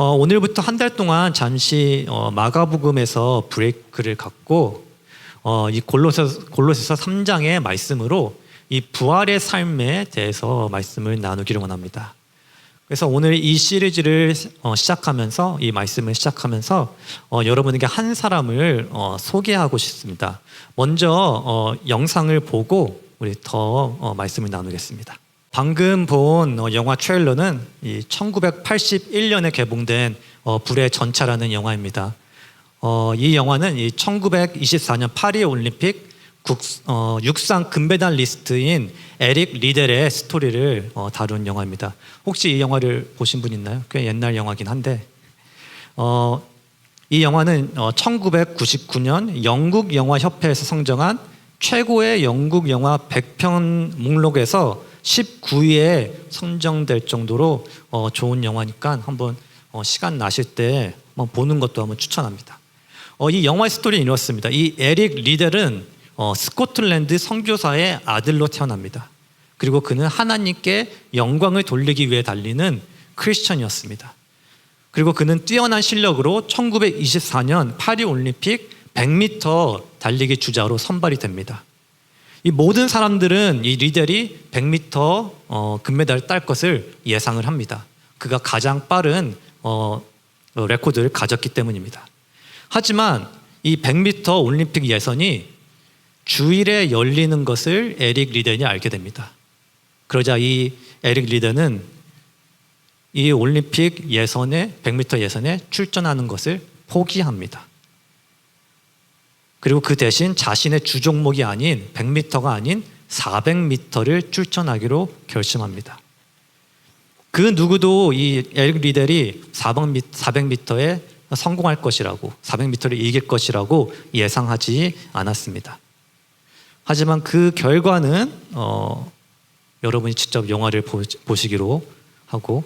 오늘부터 한 달 동안 잠시 마가복음에서 브레이크를 갖고 이 골로새서 3장의 말씀으로 이 부활의 삶에 대해서 말씀을 나누기를 원합니다. 그래서 오늘 이 시리즈를 시작하면서 이 말씀을 시작하면서 여러분에게 한 사람을 소개하고 싶습니다. 먼저 영상을 보고 우리 더 말씀을 나누겠습니다. 방금 본 영화 트레일러는 이 1981년에 개봉된 불의 전차라는 영화입니다. 이 영화는 이 1924년 파리 올림픽 육상 금메달리스트인 에릭 리델의 스토리를 다룬 영화입니다. 혹시 이 영화를 보신 분 있나요? 꽤 옛날 영화긴 한데 이 영화는 1999년 영국 영화협회에서 선정한 최고의 영국 영화 100편 목록에서 19위에 선정될 정도로 좋은 영화니까 한번 시간 나실 때 한번 보는 것도 한번 추천합니다. 이 영화의 스토리는 이렇습니다. 이 에릭 리델은 스코틀랜드 선교사의 아들로 태어납니다. 그리고 그는 하나님께 영광을 돌리기 위해 달리는 크리스천이었습니다. 그리고 그는 뛰어난 실력으로 1924년 파리 올림픽 100m 달리기 주자로 선발이 됩니다. 이 모든 사람들은 이 리델이 100m 금메달을 딸 것을 예상을 합니다. 그가 가장 빠른 레코드를 가졌기 때문입니다. 하지만 이 100m 올림픽 예선이 주일에 열리는 것을 에릭 리델이 알게 됩니다. 그러자 이 에릭 리델은 이 올림픽 예선에 100m 예선에 출전하는 것을 포기합니다. 그리고 그 대신 자신의 주 종목이 아닌 100m가 아닌 400m를 출전하기로 결심합니다. 그 누구도 이 에릭 리델이 400m에 성공할 것이라고 400m를 이길 것이라고 예상하지 않았습니다. 하지만 그 결과는 여러분이 직접 영화를 보시기로 하고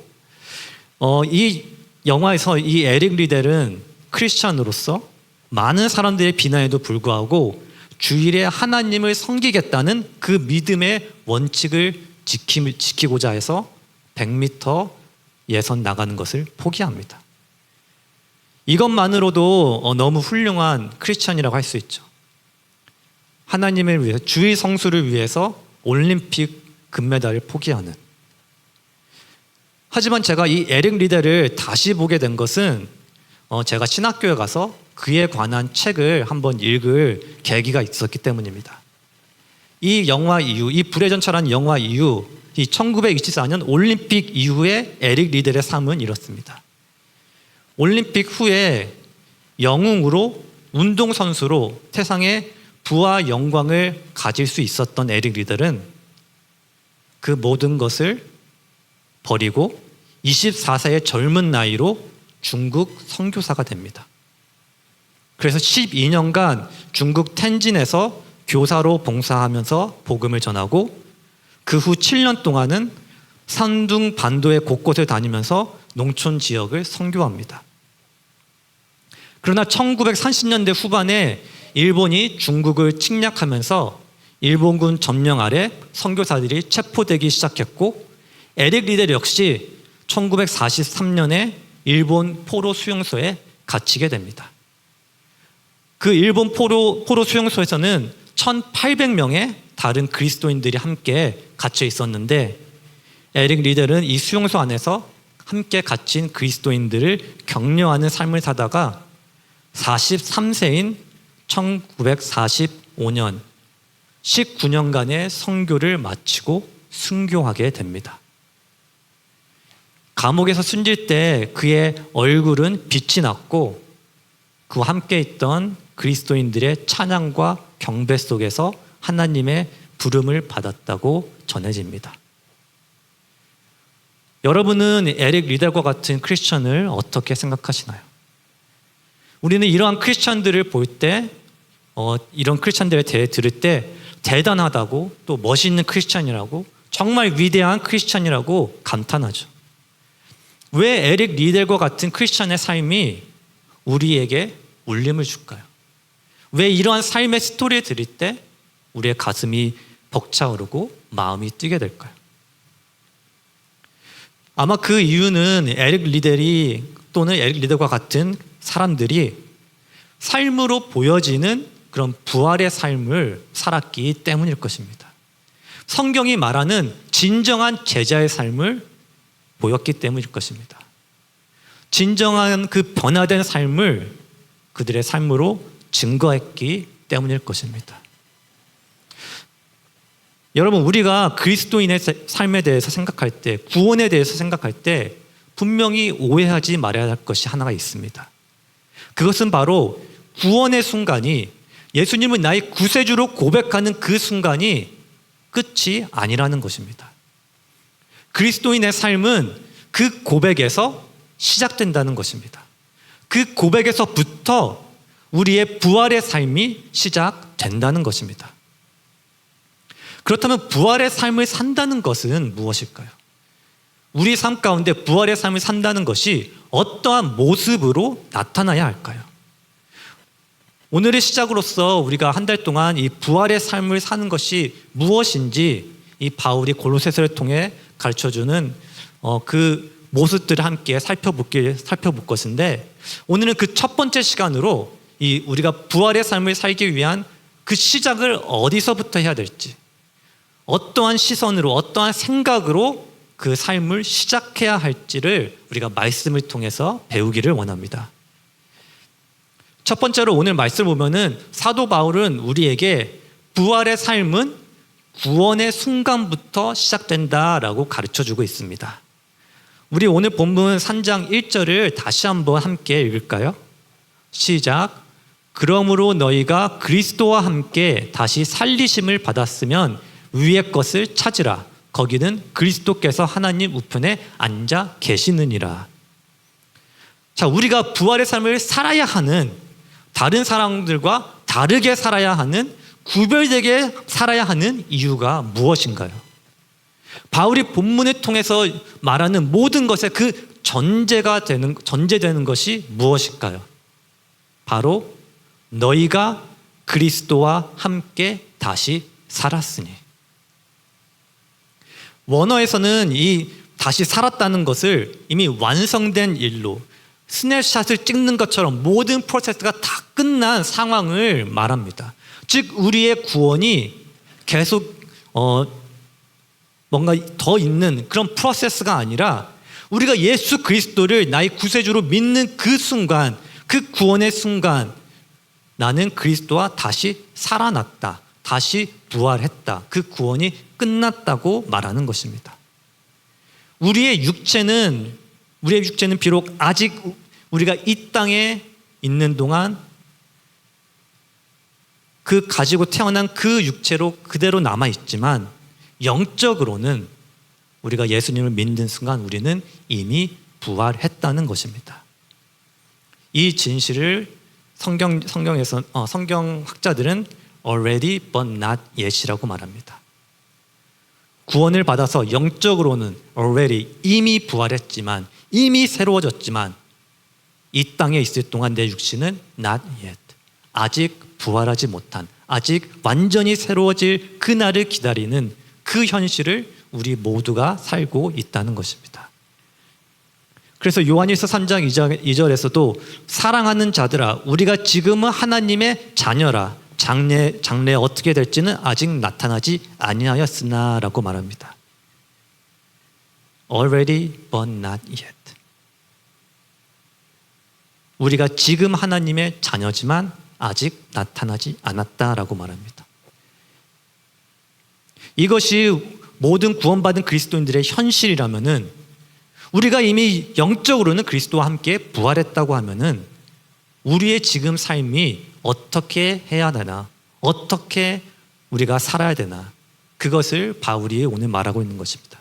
이 영화에서 이 에릭 리델은 크리스찬으로서 많은 사람들의 비난에도 불구하고 주일에 하나님을 섬기겠다는 그 믿음의 원칙을 지키고자 해서 100m 예선 나가는 것을 포기합니다. 이것만으로도 너무 훌륭한 크리스찬이라고 할 수 있죠. 하나님을 위해 주일 성수를 위해서 올림픽 금메달을 포기하는. 하지만 제가 이 에릭 리델을 다시 보게 된 것은 제가 신학교에 가서 그에 관한 책을 한번 읽을 계기가 있었기 때문입니다. 이 영화 이후, 이 불의 전차라는 영화 이후, 이 1924년 올림픽 이후에 에릭 리델의 삶은 이렇습니다. 올림픽 후에 영웅으로 운동선수로 세상에 부와 영광을 가질 수 있었던 에릭 리델은 그 모든 것을 버리고 24세의 젊은 나이로 중국 선교사가 됩니다. 그래서 12년간 중국 텐진에서 교사로 봉사하면서 복음을 전하고 그 후 7년 동안은 산둥 반도의 곳곳을 다니면서 농촌 지역을 선교합니다. 그러나 1930년대 후반에 일본이 중국을 침략하면서 일본군 점령 아래 선교사들이 체포되기 시작했고 에릭 리델 역시 1943년에 일본 포로 수용소에 갇히게 됩니다. 그 일본 포로 수용소에서는 1800명의 다른 그리스도인들이 함께 갇혀 있었는데 에릭 리델은 이 수용소 안에서 함께 갇힌 그리스도인들을 격려하는 삶을 사다가 43세인 1945년 19년간의 선교를 마치고 순교하게 됩니다. 감옥에서 숨질 때 그의 얼굴은 빛이 났고 그와 함께 있던 그리스도인들의 찬양과 경배 속에서 하나님의 부름을 받았다고 전해집니다. 여러분은 에릭 리델과 같은 크리스천을 어떻게 생각하시나요? 우리는 이러한 크리스천들을 볼 때 이런 크리스천들에 대해 들을 때 대단하다고 또 멋있는 크리스천이라고 정말 위대한 크리스천이라고 감탄하죠. 왜 에릭 리델과 같은 크리스천의 삶이 우리에게 울림을 줄까요? 왜 이러한 삶의 스토리를 들을 때 우리의 가슴이 벅차오르고 마음이 뛰게 될까요? 아마 그 이유는 에릭 리델이 또는 에릭 리더와 같은 사람들이 삶으로 보여지는 그런 부활의 삶을 살았기 때문일 것입니다. 성경이 말하는 진정한 제자의 삶을 보였기 때문일 것입니다. 진정한 그 변화된 삶을 그들의 삶으로 증거했기 때문일 것입니다. 여러분, 우리가 그리스도인의 삶에 대해서 생각할 때, 구원에 대해서 생각할 때 분명히 오해하지 말아야 할 것이 하나가 있습니다. 그것은 바로 구원의 순간이, 예수님은 나의 구세주로 고백하는 그 순간이 끝이 아니라는 것입니다. 그리스도인의 삶은 그 고백에서 시작된다는 것입니다. 그 고백에서부터 우리의 부활의 삶이 시작된다는 것입니다. 그렇다면 부활의 삶을 산다는 것은 무엇일까요? 우리 삶 가운데 부활의 삶을 산다는 것이 어떠한 모습으로 나타나야 할까요? 오늘의 시작으로서 우리가 한 달 동안 이 부활의 삶을 사는 것이 무엇인지 이 바울이 골로새서를 통해 가르쳐주는 그 모습들을 함께 살펴볼 것인데, 오늘은 그 첫 번째 시간으로 이 우리가 부활의 삶을 살기 위한 그 시작을 어디서부터 해야 될지, 어떠한 시선으로, 어떠한 생각으로 그 삶을 시작해야 할지를 우리가 말씀을 통해서 배우기를 원합니다. 첫 번째로 오늘 말씀을 보면은 사도 바울은 우리에게 부활의 삶은 구원의 순간부터 시작된다라고 가르쳐주고 있습니다. 우리 오늘 본문 3장 1절을 다시 한번 함께 읽을까요? 시작. 그러므로 너희가 그리스도와 함께 다시 살리심을 받았으면 위의 것을 찾으라. 거기는 그리스도께서 하나님 우편에 앉아 계시느니라. 자, 우리가 부활의 삶을 살아야 하는, 다른 사람들과 다르게 살아야 하는, 구별되게 살아야 하는 이유가 무엇인가요? 바울이 본문을 통해서 말하는 모든 것의 그 전제되는 것이 무엇일까요? 바로 너희가 그리스도와 함께 다시 살았으니. 원어에서는 이 다시 살았다는 것을 이미 완성된 일로, 스냅샷을 찍는 것처럼 모든 프로세스가 다 끝난 상황을 말합니다. 즉 우리의 구원이 계속 뭔가 더 있는 그런 프로세스가 아니라, 우리가 예수 그리스도를 나의 구세주로 믿는 그 순간, 그 구원의 순간, 나는 그리스도와 다시 살아났다, 다시 부활했다, 그 구원이 끝났다고 말하는 것입니다. 우리의 육체는 비록 아직 우리가 이 땅에 있는 동안 그 가지고 태어난 그 육체로 그대로 남아있지만, 영적으로는 우리가 예수님을 믿는 순간 우리는 이미 부활했다는 것입니다. 이 진실을 성경학자들은 already but not yet이라고 말합니다. 구원을 받아서 영적으로는 already, 이미 부활했지만, 이미 새로워졌지만, 이 땅에 있을 동안 내 육신은 not yet, 아직 부활하지 못한, 아직 완전히 새로워질 그날을 기다리는 그 현실을 우리 모두가 살고 있다는 것입니다. 그래서 요한일서 3장 2절에서도 사랑하는 자들아, 우리가 지금은 하나님의 자녀라. 장래 어떻게 될지는 아직 나타나지 아니하였으나 라고 말합니다. Already but not yet. 우리가 지금 하나님의 자녀지만 아직 나타나지 않았다라고 말합니다. 이것이 모든 구원받은 그리스도인들의 현실이라면은, 우리가 이미 영적으로는 그리스도와 함께 부활했다고 하면은 우리의 지금 삶이 어떻게 해야 되나, 어떻게 우리가 살아야 되나, 그것을 바울이 오늘 말하고 있는 것입니다.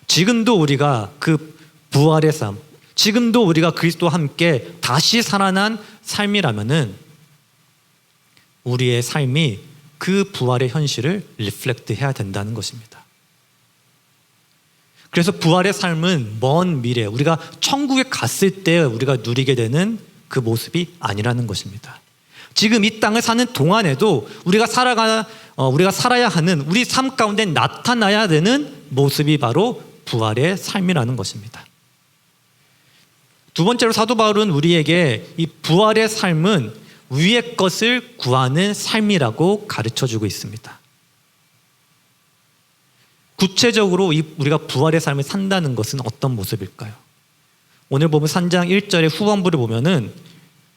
지금도 우리가 그 부활의 삶, 지금도 우리가 그리스도와 함께 다시 살아난 삶이라면은 우리의 삶이 그 부활의 현실을 리플렉트 해야 된다는 것입니다. 그래서 부활의 삶은 먼 미래, 우리가 천국에 갔을 때 우리가 누리게 되는 그 모습이 아니라는 것입니다. 지금 이 땅을 사는 동안에도 우리가 살아야 하는, 우리 삶 가운데 나타나야 되는 모습이 바로 부활의 삶이라는 것입니다. 두 번째로 사도 바울은 우리에게 이 부활의 삶은 위의 것을 구하는 삶이라고 가르쳐주고 있습니다. 구체적으로 우리가 부활의 삶을 산다는 것은 어떤 모습일까요? 오늘 보면 3장 1절의 후반부를 보면은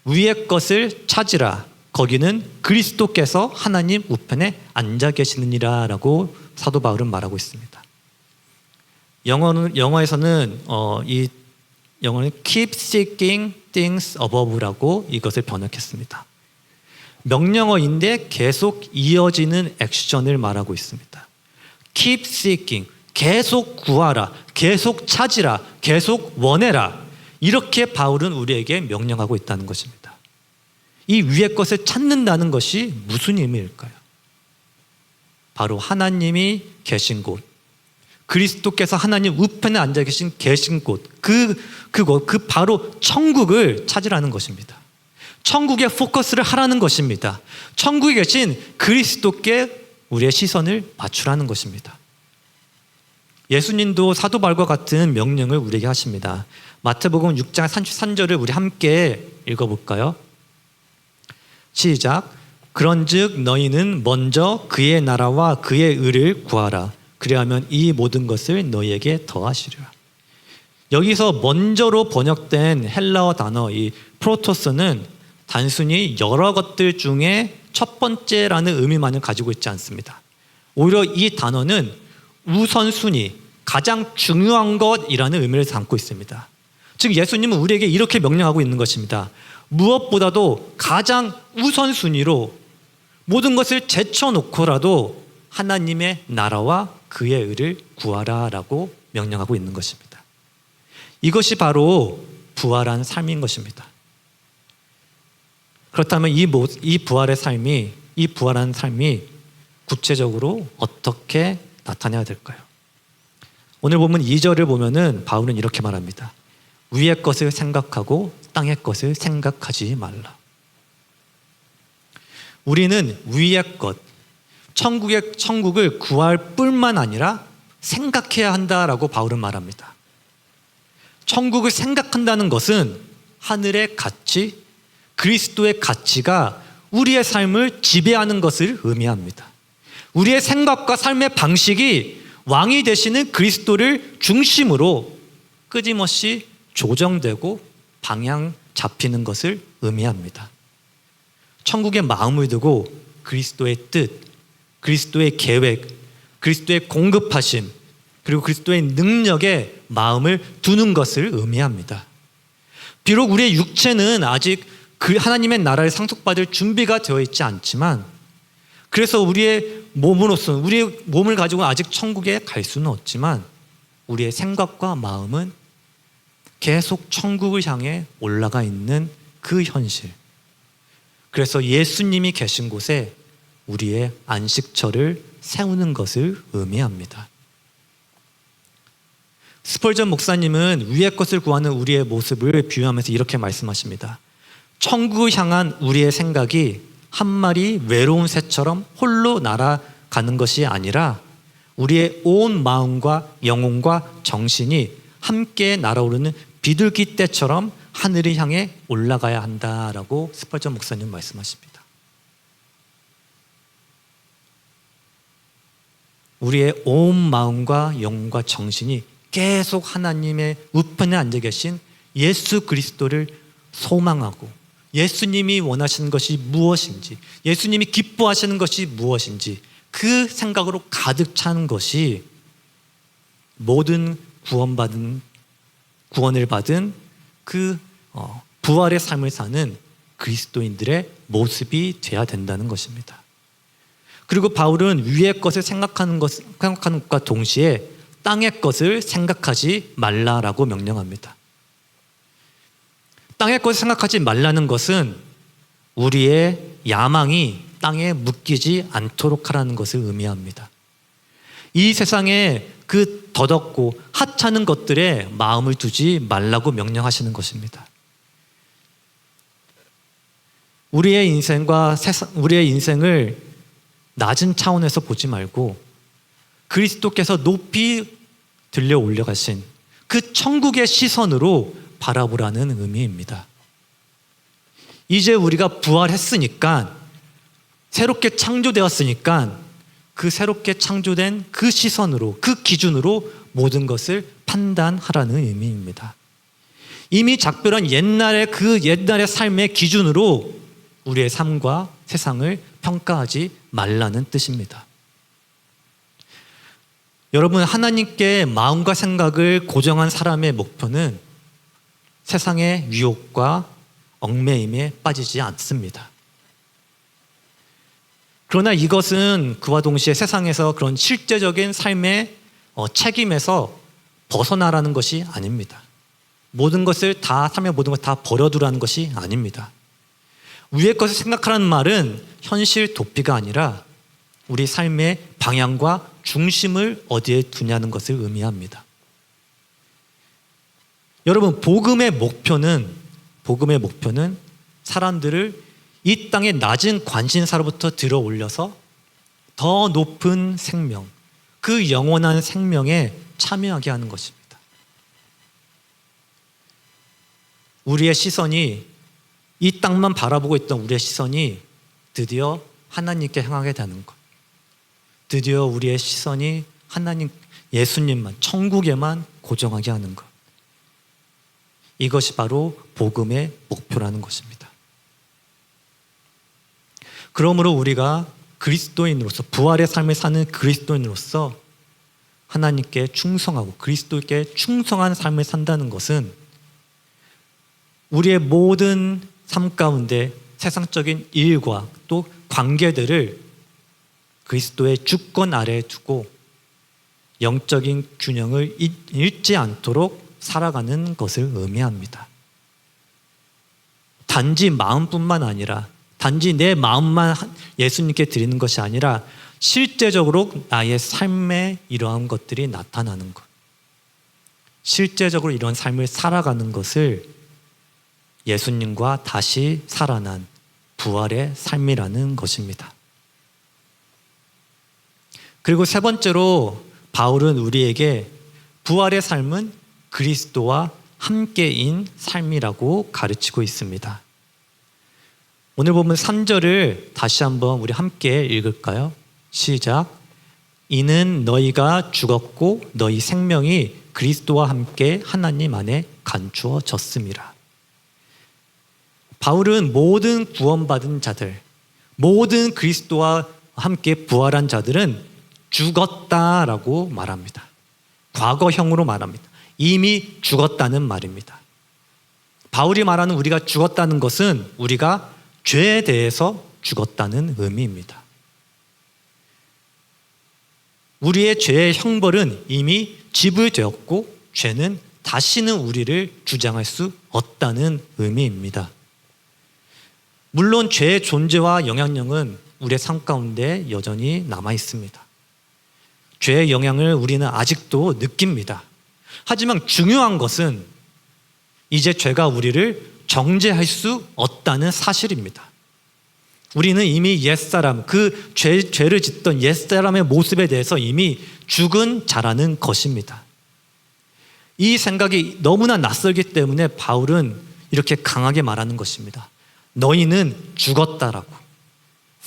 위의 것을 찾으라, 거기는 그리스도께서 하나님 우편에 앉아 계시느니라 라고 사도 바울은 말하고 있습니다. 영어에서는 이 영어는 keep seeking things above라고 이것을 번역했습니다. 명령어인데 계속 이어지는 액션을 말하고 있습니다. keep seeking, 계속 구하라, 계속 찾으라, 계속 원해라. 이렇게 바울은 우리에게 명령하고 있다는 것입니다. 이 위의 것을 찾는다는 것이 무슨 의미일까요? 바로 하나님이 계신 곳, 그리스도께서 하나님 우편에 앉아 계신 곳, 그곳, 바로 천국을 찾으라는 것입니다. 천국에 포커스를 하라는 것입니다. 천국에 계신 그리스도께 우리의 시선을 맞추라는 것입니다. 예수님도 사도 바울과 같은 명령을 우리에게 하십니다. 마태복음 6장 33절을 우리 함께 읽어볼까요? 시작. 그런즉 너희는 먼저 그의 나라와 그의 의를 구하라. 그리하면 이 모든 것을 너희에게 더하시리라. 여기서 먼저로 번역된 헬라어 단어 이 프로토스는 단순히 여러 것들 중에 첫 번째라는 의미만을 가지고 있지 않습니다. 오히려 이 단어는 우선순위, 가장 중요한 것이라는 의미를 담고 있습니다. 즉 예수님은 우리에게 이렇게 명령하고 있는 것입니다. 무엇보다도 가장 우선순위로 모든 것을 제쳐놓고라도 하나님의 나라와 그의 의를 구하라 라고 명령하고 있는 것입니다. 이것이 바로 부활한 삶인 것입니다. 그렇다면 이 부활의 삶이, 이 부활한 삶이 구체적으로 어떻게 나타내야 될까요? 오늘 보면 2절을 보면은 바울은 이렇게 말합니다. 위의 것을 생각하고 땅의 것을 생각하지 말라. 우리는 위의 것, 천국을 구할 뿐만 아니라 생각해야 한다라고 바울은 말합니다. 천국을 생각한다는 것은 하늘의 가치, 그리스도의 가치가 우리의 삶을 지배하는 것을 의미합니다. 우리의 생각과 삶의 방식이 왕이 되시는 그리스도를 중심으로 끊임없이 조정되고 방향 잡히는 것을 의미합니다. 천국의 마음을 두고 그리스도의 뜻, 그리스도의 계획, 그리스도의 공급하심, 그리고 그리스도의 능력에 마음을 두는 것을 의미합니다. 비록 우리의 육체는 아직 하나님의 나라를 상속받을 준비가 되어 있지 않지만, 그래서 우리의 몸으로서 우리의 몸을 가지고 아직 천국에 갈 수는 없지만 우리의 생각과 마음은 계속 천국을 향해 올라가 있는 그 현실. 그래서 예수님이 계신 곳에 우리의 안식처를 세우는 것을 의미합니다. 스펄전 목사님은 위의 것을 구하는 우리의 모습을 비유하면서 이렇게 말씀하십니다. 천국을 향한 우리의 생각이 한 마리 외로운 새처럼 홀로 날아가는 것이 아니라 우리의 온 마음과 영혼과 정신이 함께 날아오르는 비둘기 떼처럼 하늘을 향해 올라가야 한다라고 스펄전 목사님 말씀하십니다. 우리의 온 마음과 영혼과 정신이 계속 하나님의 우편에 앉아 계신 예수 그리스도를 소망하고 예수님이 원하시는 것이 무엇인지, 예수님이 기뻐하시는 것이 무엇인지 그 생각으로 가득 차는 것이 모든 구원을 받은 그 부활의 삶을 사는 그리스도인들의 모습이 되어야 된다는 것입니다. 그리고 바울은 위의 것을 생각하는 것과 동시에 땅의 것을 생각하지 말라라고 명령합니다. 땅의 것을 생각하지 말라는 것은 우리의 야망이 땅에 묶이지 않도록 하라는 것을 의미합니다. 이 세상에 그 더덥고 하찮은 것들에 마음을 두지 말라고 명령하시는 것입니다. 우리의 인생을 낮은 차원에서 보지 말고 그리스도께서 높이 들려 올려가신 그 천국의 시선으로 바라보라는 의미입니다. 이제 우리가 부활했으니까, 새롭게 창조되었으니까 그 새롭게 창조된 그 시선으로, 그 기준으로 모든 것을 판단하라는 의미입니다. 이미 작별한 그 옛날의 삶의 기준으로 우리의 삶과 세상을 평가하지 말라는 뜻입니다. 여러분, 하나님께 마음과 생각을 고정한 사람의 목표는 세상의 유혹과 얽매임에 빠지지 않습니다. 그러나 이것은 그와 동시에 세상에서 그런 실제적인 삶의 책임에서 벗어나라는 것이 아닙니다. 모든 것을 다, 삶의 모든 것을 다 버려두라는 것이 아닙니다. 위의 것을 생각하라는 말은 현실 도피가 아니라 우리 삶의 방향과 중심을 어디에 두냐는 것을 의미합니다. 여러분, 복음의 목표는 사람들을 이 땅의 낮은 관심사로부터 들어 올려서 더 높은 생명, 그 영원한 생명에 참여하게 하는 것입니다. 우리의 시선이, 이 땅만 바라보고 있던 우리의 시선이 드디어 하나님께 향하게 되는 것, 드디어 우리의 시선이 하나님, 예수님만, 천국에만 고정하게 하는 것, 이것이 바로 복음의 목표라는 것입니다. 그러므로 우리가 그리스도인으로서, 부활의 삶을 사는 그리스도인으로서 하나님께 충성하고 그리스도께 충성한 삶을 산다는 것은 우리의 모든 삶 가운데 세상적인 일과 또 관계들을 그리스도의 주권 아래에 두고 영적인 균형을 잃지 않도록 살아가는 것을 의미합니다. 단지 마음뿐만 아니라, 단지 내 마음만 예수님께 드리는 것이 아니라 실제적으로 나의 삶에 이러한 것들이 나타나는 것, 실제적으로 이런 삶을 살아가는 것을 예수님과 다시 살아난 부활의 삶이라는 것입니다. 그리고 세 번째로 바울은 우리에게 부활의 삶은 그리스도와 함께인 삶이라고 가르치고 있습니다. 오늘 보면 3절을 다시 한번 우리 함께 읽을까요? 시작. 이는 너희가 죽었고 너희 생명이 그리스도와 함께 하나님 안에 감추어졌음이라. 바울은 모든 구원받은 자들, 모든 그리스도와 함께 부활한 자들은 죽었다라고 말합니다. 과거형으로 말합니다. 이미 죽었다는 말입니다. 바울이 말하는 우리가 죽었다는 것은 우리가 죄에 대해서 죽었다는 의미입니다. 우리의 죄의 형벌은 이미 지불되었고 죄는 다시는 우리를 주장할 수 없다는 의미입니다. 물론 죄의 존재와 영향력은 우리의 삶 가운데 여전히 남아 있습니다. 죄의 영향을 우리는 아직도 느낍니다. 하지만 중요한 것은 이제 죄가 우리를 정죄할 수 없다는 사실입니다. 우리는 이미 옛사람, 그 죄를 짓던 옛사람의 모습에 대해서 이미 죽은 자라는 것입니다. 이 생각이 너무나 낯설기 때문에 바울은 이렇게 강하게 말하는 것입니다. 너희는 죽었다라고,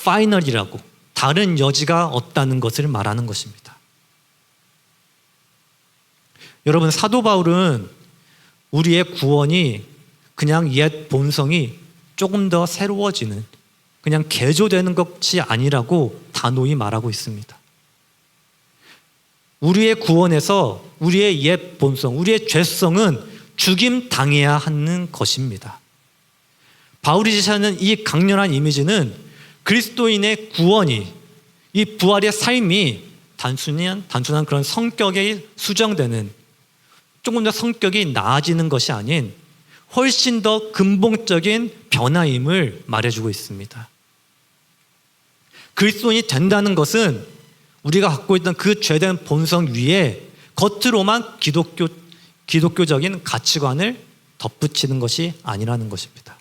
파이널이라고, 다른 여지가 없다는 것을 말하는 것입니다. 여러분, 사도 바울은 우리의 구원이 그냥 옛 본성이 조금 더 새로워지는, 그냥 개조되는 것이 아니라고 단호히 말하고 있습니다. 우리의 구원에서 우리의 옛 본성, 우리의 죄성은 죽임 당해야 하는 것입니다. 바울이 제시하는 이 강렬한 이미지는 그리스도인의 구원이, 이 부활의 삶이 단순한 그런 성격에 수정되는, 조금 더 성격이 나아지는 것이 아닌 훨씬 더 근본적인 변화임을 말해주고 있습니다. 그리스도인이 된다는 것은 우리가 갖고 있던 그 죄된 본성 위에 겉으로만 기독교적인 가치관을 덧붙이는 것이 아니라는 것입니다.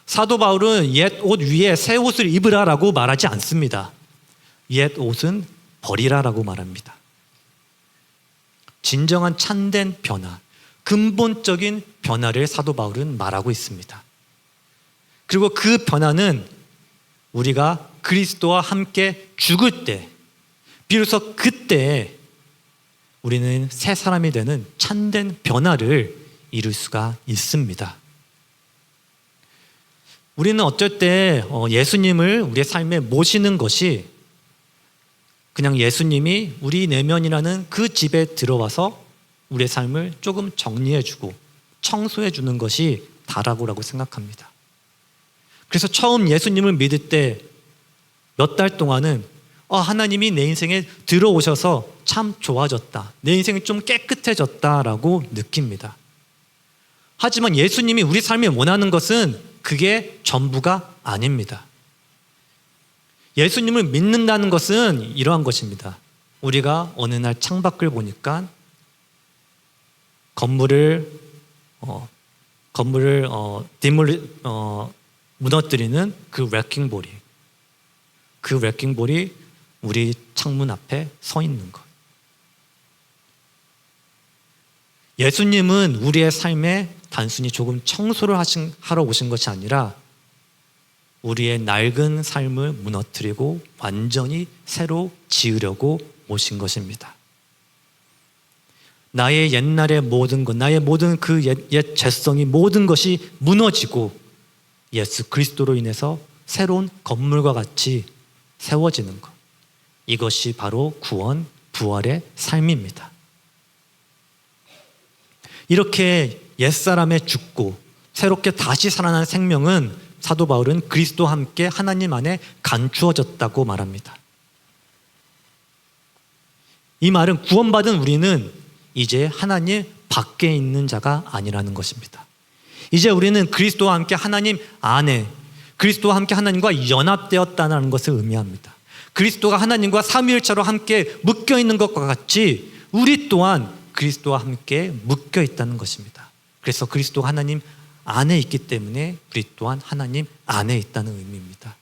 사도 바울은 옛 옷 위에 새 옷을 입으라라고 말하지 않습니다. 옛 옷은 버리라라고 말합니다. 진정한 참된 변화, 근본적인 변화를 사도 바울은 말하고 있습니다. 그리고 그 변화는 우리가 그리스도와 함께 죽을 때, 비로소 그때 우리는 새 사람이 되는 참된 변화를 이룰 수가 있습니다. 우리는 어쩔 때 예수님을 우리의 삶에 모시는 것이 그냥 예수님이 우리 내면이라는 그 집에 들어와서 우리의 삶을 조금 정리해주고 청소해주는 것이 다라고 생각합니다. 그래서 처음 예수님을 믿을 때 몇 달 동안은 하나님이 내 인생에 들어오셔서 참 좋아졌다, 내 인생이 좀 깨끗해졌다라고 느낍니다. 하지만 예수님이 우리 삶에 원하는 것은 그게 전부가 아닙니다. 예수님을 믿는다는 것은 이러한 것입니다. 우리가 어느 날 창밖을 보니까 건물을 무너뜨리는 그 레킹볼이 우리 창문 앞에 서 있는 것. 예수님은 우리의 삶에 단순히 조금 청소를 하러 오신 것이 아니라 우리의 낡은 삶을 무너뜨리고 완전히 새로 지으려고 오신 것입니다. 나의 옛날의 모든 것, 나의 모든 그 옛 죄성이 모든 것이 무너지고 예수 그리스도로 인해서 새로운 건물과 같이 세워지는 것. 이것이 바로 구원, 부활의 삶입니다. 이렇게 옛사람에 죽고 새롭게 다시 살아난 생명은 사도 바울은 그리스도와 함께 하나님 안에 감추어졌다고 말합니다. 이 말은 구원받은 우리는 이제 하나님 밖에 있는 자가 아니라는 것입니다. 이제 우리는 그리스도와 함께 하나님 안에, 그리스도와 함께 하나님과 연합되었다는 것을 의미합니다. 그리스도가 하나님과 삼위일체로 함께 묶여 있는 것과 같이 우리 또한 그리스도와 함께 묶여 있다는 것입니다. 그래서 그리스도가 하나님 안에 있기 때문에 우리 또한 하나님 안에 있다는 의미입니다.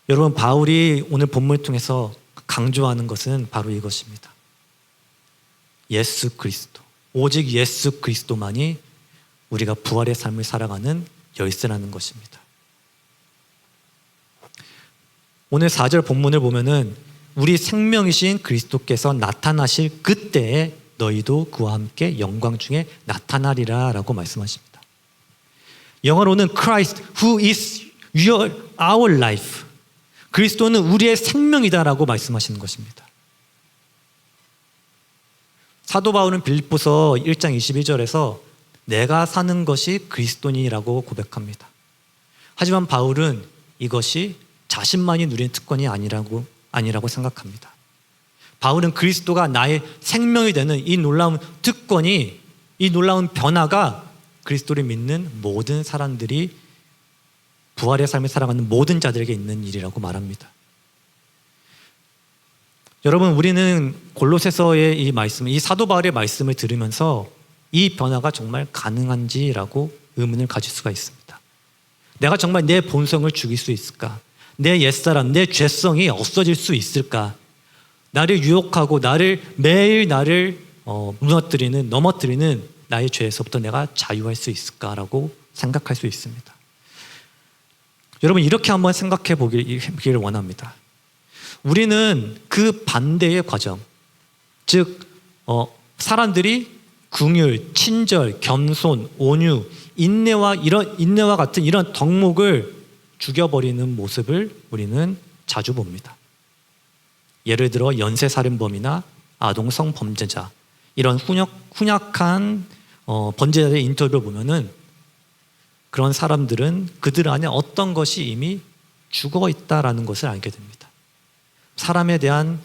여러분, 바울이 오늘 본문을 통해서 강조하는 것은 바로 이것입니다. 예수 그리스도, 오직 예수 그리스도만이 우리가 부활의 삶을 살아가는 열쇠라는 것입니다. 오늘 4절 본문을 보면은 우리 생명이신 그리스도께서 나타나실 그때에 너희도 그와 함께 영광 중에 나타나리라 라고 말씀하십니다. 영어로는 Christ who is our life, 그리스도는 우리의 생명이다 라고 말씀하시는 것입니다. 사도 바울은 빌립보서 1장 22절에서 내가 사는 것이 그리스도니라고 고백합니다. 하지만 바울은 이것이 자신만이 누리는 특권이 아니라고 생각합니다. 바울은 그리스도가 나의 생명이 되는 이 놀라운 특권이, 이 놀라운 변화가 그리스도를 믿는 모든 사람들이, 부활의 삶을 살아가는 모든 자들에게 있는 일이라고 말합니다. 여러분, 우리는 골로새서의 이 말씀, 이 사도 바울의 말씀을 들으면서 이 변화가 정말 가능한지라고 의문을 가질 수가 있습니다. 내가 정말 내 본성을 죽일 수 있을까? 내 옛사람, 내 죄성이 없어질 수 있을까? 나를 유혹하고 매일 나를 넘어뜨리는 나의 죄에서부터 내가 자유할 수 있을까라고 생각할 수 있습니다. 여러분, 이렇게 한번 생각해 보기를 원합니다. 우리는 그 반대의 과정, 즉 사람들이 긍휼, 친절, 겸손, 온유, 인내와 같은 이런 덕목을 죽여버리는 모습을 우리는 자주 봅니다. 예를 들어 연쇄살인범이나 아동성 범죄자, 이런 훈역한 범죄자들의 인터뷰를 보면은 그런 사람들은 그들 안에 어떤 것이 이미 죽어 있다라는 것을 알게 됩니다. 사람에 대한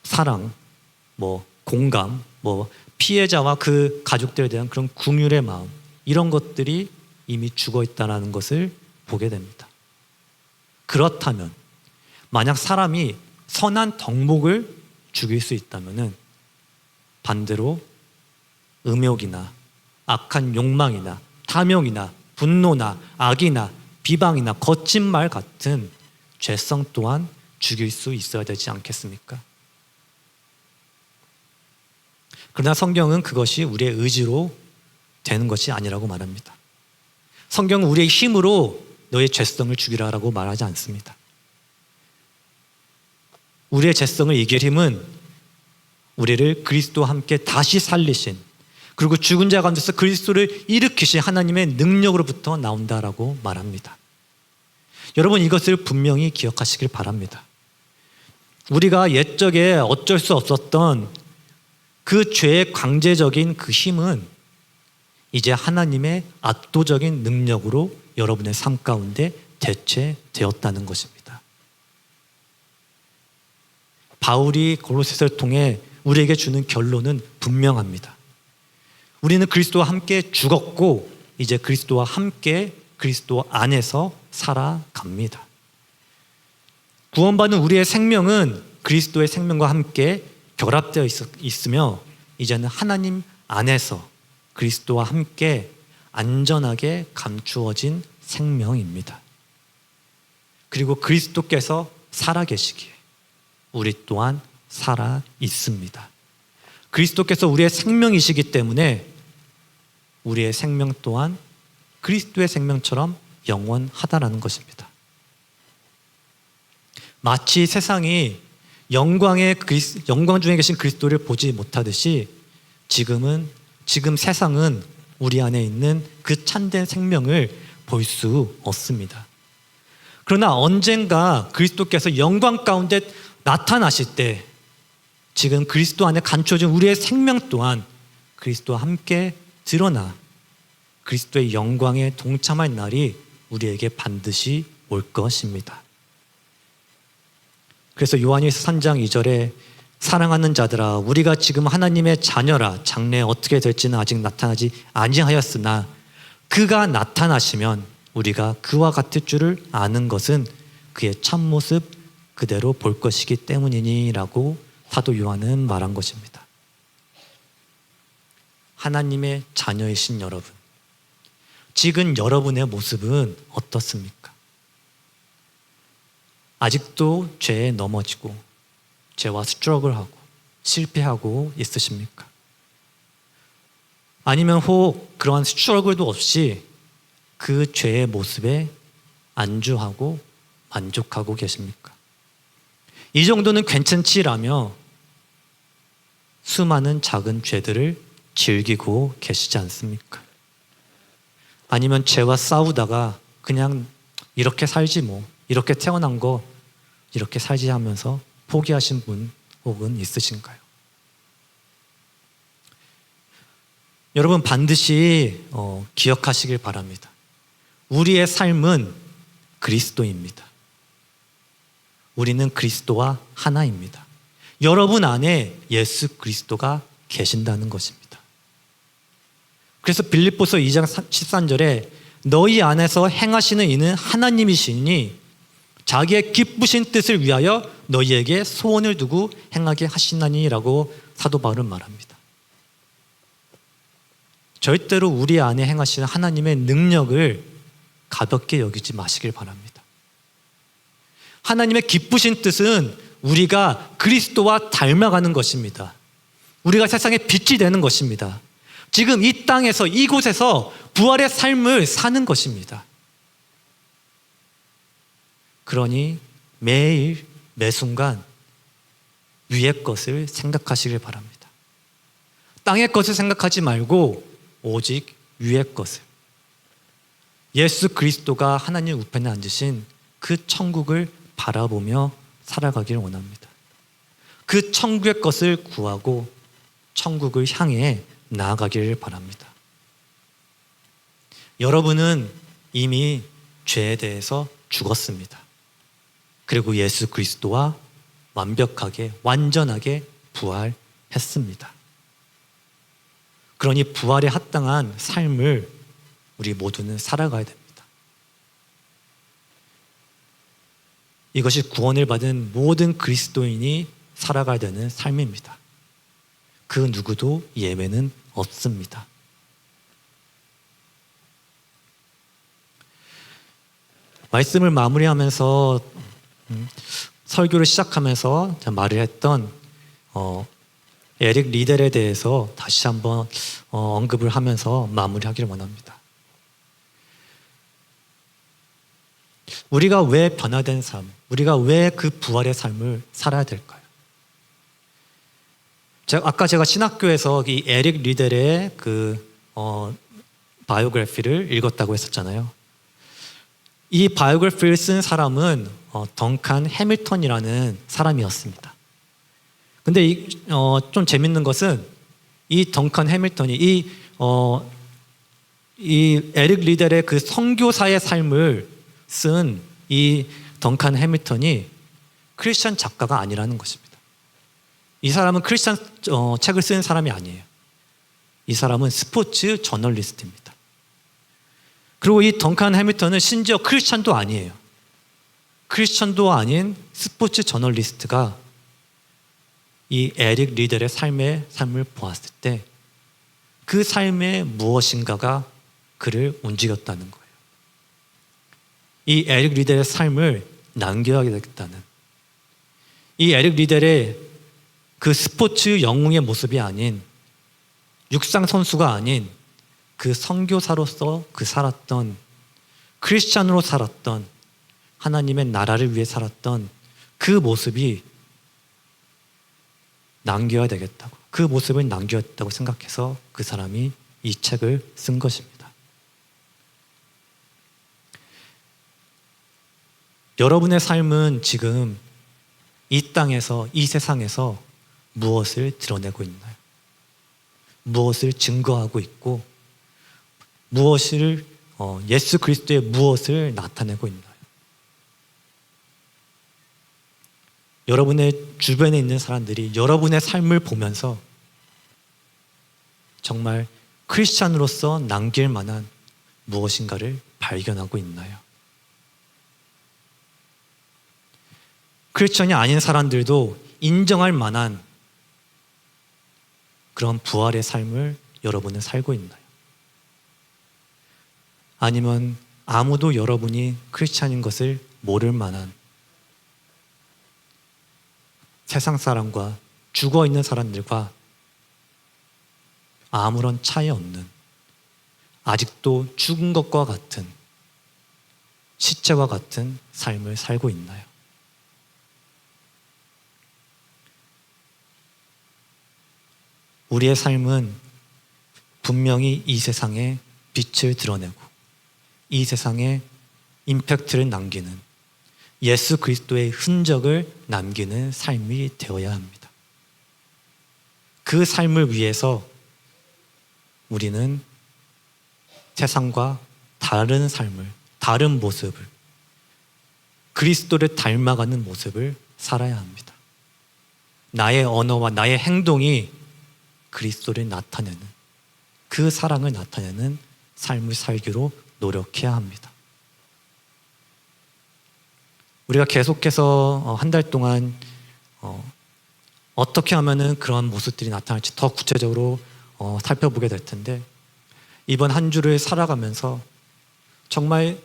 사랑, 공감, 피해자와 그 가족들에 대한 그런 긍휼의 마음, 이런 것들이 이미 죽어 있다는 것을 보게 됩니다. 그렇다면 만약 사람이 선한 덕목을 죽일 수 있다면 반대로 음욕이나 악한 욕망이나 탐욕이나 분노나 악이나 비방이나 거친 말 같은 죄성 또한 죽일 수 있어야 되지 않겠습니까? 그러나 성경은 그것이 우리의 의지로 되는 것이 아니라고 말합니다. 성경은 우리의 힘으로 너의 죄성을 죽이라라고 말하지 않습니다. 우리의 죄성을 이길 힘은 우리를 그리스도와 함께 다시 살리신, 그리고 죽은 자 가운데서 그리스도를 일으키신 하나님의 능력으로부터 나온다라고 말합니다. 여러분, 이것을 분명히 기억하시길 바랍니다. 우리가 옛적에 어쩔 수 없었던 그 죄의 강제적인 그 힘은 이제 하나님의 압도적인 능력으로 여러분의 삶 가운데 대체되었다는 것입니다. 바울이 골로새서를 통해 우리에게 주는 결론은 분명합니다. 우리는 그리스도와 함께 죽었고 이제 그리스도와 함께 그리스도 안에서 살아갑니다. 구원받은 우리의 생명은 그리스도의 생명과 함께 결합되어 있으며 이제는 하나님 안에서 그리스도와 함께 안전하게 감추어진 생명입니다. 그리고 그리스도께서 살아계시기에 우리 또한 살아 있습니다. 그리스도께서 우리의 생명이시기 때문에 우리의 생명 또한 그리스도의 생명처럼 영원하다라는 것입니다. 마치 세상이 영광 중에 계신 그리스도를 보지 못하듯이 지금 세상은 우리 안에 있는 그 참된 생명을 볼 수 없습니다. 그러나 언젠가 그리스도께서 영광 가운데 나타나실 때 지금 그리스도 안에 감춰진 우리의 생명 또한 그리스도와 함께 드러나 그리스도의 영광에 동참할 날이 우리에게 반드시 올 것입니다. 그래서 요한일서 3장 2절에 사랑하는 자들아, 우리가 지금 하나님의 자녀라. 장래에 어떻게 될지는 아직 나타나지 아니하였으나 그가 나타나시면 우리가 그와 같을 줄을 아는 것은 그의 참모습 그대로 볼 것이기 때문이니 라고 사도 요한은 말한 것입니다. 하나님의 자녀이신 여러분, 지금 여러분의 모습은 어떻습니까? 아직도 죄에 넘어지고 죄와 스트러글하고 실패하고 있으십니까? 아니면 혹 그러한 스트러글도 없이 그 죄의 모습에 안주하고 만족하고 계십니까? 이 정도는 괜찮지라며 수많은 작은 죄들을 즐기고 계시지 않습니까? 아니면 죄와 싸우다가 그냥 이렇게 살지 뭐, 이렇게 태어난 거 이렇게 살지 하면서 포기하신 분 혹은 있으신가요? 여러분, 반드시 기억하시길 바랍니다. 우리의 삶은 그리스도입니다. 우리는 그리스도와 하나입니다. 여러분 안에 예수 그리스도가 계신다는 것입니다. 그래서 빌립보서 2장 13절에 너희 안에서 행하시는 이는 하나님이시니 자기의 기쁘신 뜻을 위하여 너희에게 소원을 두고 행하게 하시나니라고 사도 바울은 말합니다. 절대로 우리 안에 행하시는 하나님의 능력을 가볍게 여기지 마시길 바랍니다. 하나님의 기쁘신 뜻은 우리가 그리스도와 닮아가는 것입니다. 우리가 세상에 빛이 되는 것입니다. 지금 이 땅에서 이곳에서 부활의 삶을 사는 것입니다. 그러니 매일 매순간 위의 것을 생각하시길 바랍니다. 땅의 것을 생각하지 말고 오직 위의 것을, 예수 그리스도가 하나님 우편에 앉으신 그 천국을 바라보며 살아가길 원합니다. 그 천국의 것을 구하고 천국을 향해 나아가기를 바랍니다. 여러분은 이미 죄에 대해서 죽었습니다. 그리고 예수 그리스도와 완벽하게 완전하게 부활했습니다. 그러니 부활에 합당한 삶을 우리 모두는 살아가야 됩니다. 이것이 구원을 받은 모든 그리스도인이 살아가야 되는 삶입니다. 그 누구도 예외는 없습니다. 말씀을 마무리하면서 설교를 시작하면서 말을 했던 에릭 리델에 대해서 다시 한번 언급을 하면서 마무리하기를 원합니다. 우리가 왜 변화된 삶, 우리가 왜 그 부활의 삶을 살아야 될까요? 아까 제가 신학교에서 이 에릭 리델의 바이오그래피를 읽었다고 했었잖아요. 이 바이오그래피를 쓴 사람은 덩칸 해밀턴이라는 사람이었습니다. 근데 좀 재밌는 것은 이 덩칸 해밀턴이 이 에릭 리델의 그 선교사의 삶을 쓴 이 덩칸 해밀턴이 크리스천 작가가 아니라는 것입니다. 이 사람은 크리스천 책을 쓰는 사람이 아니에요. 이 사람은 스포츠 저널리스트입니다. 그리고 이 덩칸 해밀턴은 심지어 크리스천도 아니에요. 크리스천도 아닌 스포츠 저널리스트가 이 에릭 리델의 삶을 보았을 때 그 삶의 무엇인가가 그를 움직였다는 거예요. 이 에릭 리델의 삶을 남겨야 되겠다는, 이 에릭 리델의 그 스포츠 영웅의 모습이 아닌, 육상 선수가 아닌 그 선교사로서 살았던, 크리스찬으로 살았던, 하나님의 나라를 위해 살았던 그 모습이 남겨야 되겠다고, 그 모습을 남겼다고 생각해서 그 사람이 이 책을 쓴 것입니다. 여러분의 삶은 지금 이 땅에서, 이 세상에서 무엇을 드러내고 있나요? 무엇을 증거하고 있고, 무엇을 예수 그리스도의 무엇을 나타내고 있나요? 여러분의 주변에 있는 사람들이 여러분의 삶을 보면서 정말 크리스찬으로서 남길 만한 무엇인가를 발견하고 있나요? 크리스천이 아닌 사람들도 인정할 만한 그런 부활의 삶을 여러분은 살고 있나요? 아니면 아무도 여러분이 크리스천인 것을 모를 만한 세상 사람과, 죽어 있는 사람들과 아무런 차이 없는, 아직도 죽은 것과 같은, 시체와 같은 삶을 살고 있나요? 우리의 삶은 분명히 이 세상에 빛을 드러내고 이 세상에 임팩트를 남기는, 예수 그리스도의 흔적을 남기는 삶이 되어야 합니다. 그 삶을 위해서 우리는 세상과 다른 삶을, 다른 모습을, 그리스도를 닮아가는 모습을 살아야 합니다. 나의 언어와 나의 행동이 그리스도를 나타내는, 그 사랑을 나타내는 삶을 살기로 노력해야 합니다. 우리가 계속해서 한 달 동안 어떻게 하면은 그런 모습들이 나타날지 더 구체적으로 살펴보게 될 텐데, 이번 한 주를 살아가면서 정말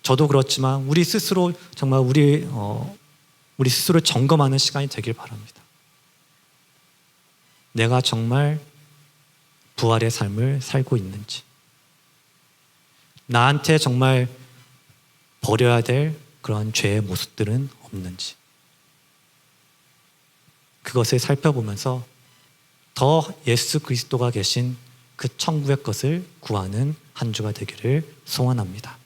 저도 그렇지만 우리 스스로 정말 우리 스스로를 점검하는 시간이 되길 바랍니다. 내가 정말 부활의 삶을 살고 있는지, 나한테 정말 버려야 될 그런 죄의 모습들은 없는지, 그것을 살펴보면서 더 예수 그리스도가 계신 그 천국의 것을 구하는 한 주가 되기를 소원합니다.